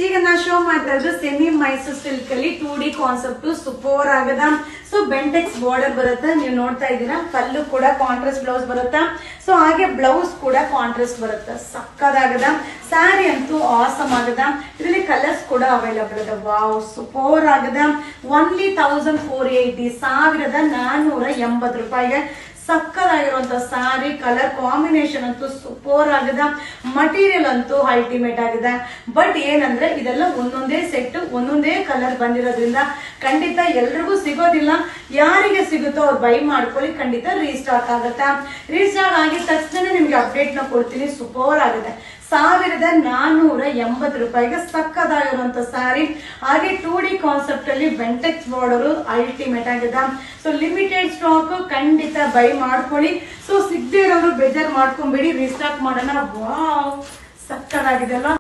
ಈಗ ನಾ ಶೋ ಮಾಡ್ತಾ ಇದ್ದು ಸೆಮಿ ಮೈಸೂರ್ ಸಿಲ್ಕ್ ಅಲ್ಲಿ 2D ಕಾನ್ಸೆಪ್ಟ್ ಸೂಪರ್ ಆಗದ. ಸೊ ಬೆಂಟೆಕ್ಸ್ ಬಾರ್ಡರ್ ಬರುತ್ತೆ, ನೀವು ನೋಡ್ತಾ ಇದ್ದೀರಾ. ಪಲ್ಲು ಕೂಡ ಕಾಂಟ್ರಾಸ್ಟ್ ಬ್ಲೌಸ್ ಬರುತ್ತಾ. ಸೊ ಹಾಗೆ ಬ್ಲೌಸ್ ಕೂಡ ಕಾಂಟ್ರಾಸ್ಟ್ ಬರುತ್ತೆ, ಸಕ್ಕದಾಗದ. ಸ್ಯಾರಿ ಅಂತೂ ಆಸಮ್ ಆಗದ. ಇದರಲ್ಲಿ ಕಲರ್ಸ್ ಕೂಡ ಅವೈಲಬಲ್ ಅದ. ವಾವ್, ಸೂಪರ್ ಆಗದ. ಓನ್ಲಿ 1480 1480 ಸಕ್ಕದಾಗಿರುವಂತ ಸಾರಿ. ಕಲರ್ ಕಾಂಬಿನೇಷನ್ ಅಂತೂ ಸೂಪರ್ ಆಗದ. ಮಟೀರಿಯಲ್ ಅಂತೂ ಅಲ್ಟಿಮೇಟ್ ಆಗಿದೆ. ಬಟ್ ಏನಂದ್ರೆ ಇದೆಲ್ಲ ಒಂದೊಂದೇ ಸೆಟ್ ಒಂದೊಂದೇ ಕಲರ್ ಬಂದಿರೋದ್ರಿಂದ ಖಂಡಿತ ಎಲ್ರಿಗೂ ಸಿಗೋದಿಲ್ಲ. ಯಾರಿಗೆ ಸಿಗುತ್ತೋ ಅವ್ರು ಬೈ ಮಾಡ್ಕೊಳ್ಳಿ, ಖಂಡಿತ ರೀಸ್ಟಾಕ್ ಆಗುತ್ತೆ. ರೀಸ್ಟಾಕ್ ಆಗಿದ ತಕ್ಷಣ ನಿಮ್ಗೆ ಅಪ್ಡೇಟ್ ನ ಕೊಡ್ತೀನಿ. ಸೂಪರ್ ಆಗಿದೆ. 1480 ಸಕ್ಕದಾಗಿರುವಂತ ಸಾರಿ. ಹಾಗೆ 2D ಕಾನ್ಸೆಪ್ಟ್ ಅಲ್ಲಿ ಬೆಂಟೆಕ್ಸ್ ಬಾರ್ಡರ್ ಅಲ್ಟಿಮೇಟ್ ಆಗಿದೆ. ಸೊ ಲಿಮಿಟೆಡ್ ಸ್ಟಾಕ್, ಖಂಡಿತ ಬೈ ಮಾಡ್ಕೊಳ್ಳಿ. ಸೊ ಸಿಗದೆ ಇರೋರು ಬೇಜಾರ್ ಮಾಡ್ಕೊಂಬೇಡಿ, ರೀಸ್ಟಾಕ್ ಮಾಡೋಣ. ವಾವ್, ಸಕ್ಕದಾಗಿದೆ ಅಲ್ವಾ.